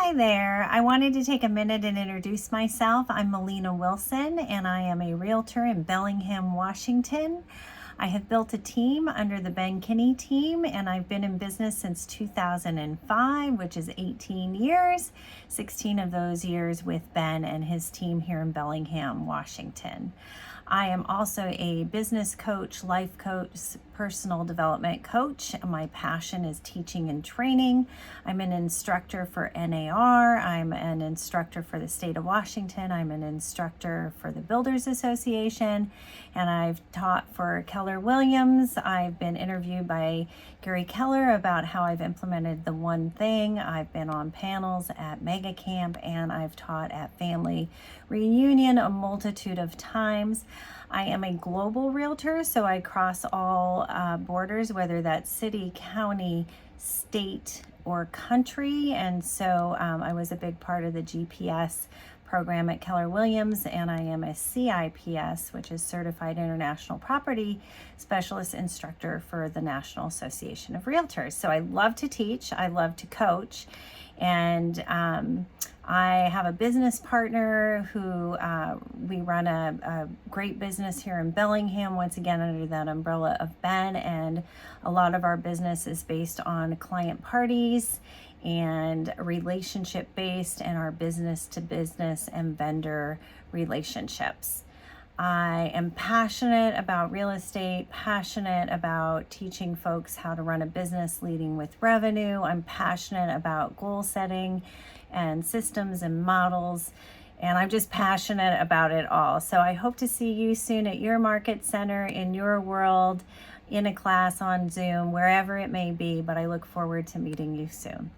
Hi there. I wanted to take a minute and introduce myself. I'm Mallina Wilson, and I am a realtor in Bellingham, Washington. I have built a team under the Ben Kinney team, and I've been in business since 2005, which is 18 years, 16 of those years with Ben and his team here in Bellingham, Washington. I am also a business coach, life coach, personal development coach. My passion is teaching and training. I'm an instructor for NAR. I'm an instructor for the state of Washington. I'm an instructor for the Builders Association, and I've taught for Keller Williams. I've been interviewed by Gary Keller about how I've implemented the one thing. I've been on panels at Mega Camp, and I've taught at Family Reunion a multitude of times. I am a global realtor, so I cross all borders, whether that's city, county, state, or country. And so I was a big part of the GPS program at Keller Williams, and I am a CIPS, which is Certified International Property Specialist Instructor for the National Association of Realtors. So I love to teach, I love to coach, and I have a business partner who we run a great business here in Bellingham, once again under that umbrella of Ben, and a lot of our business is based on client parties and relationship based, and our business to business and vendor relationships. I am passionate about real estate, passionate about teaching folks how to run a business leading with revenue. I'm passionate about goal setting and systems and models, and I'm just passionate about it all. So I hope to see you soon at your market center, in your world, in a class on Zoom, wherever it may be, but I look forward to meeting you soon.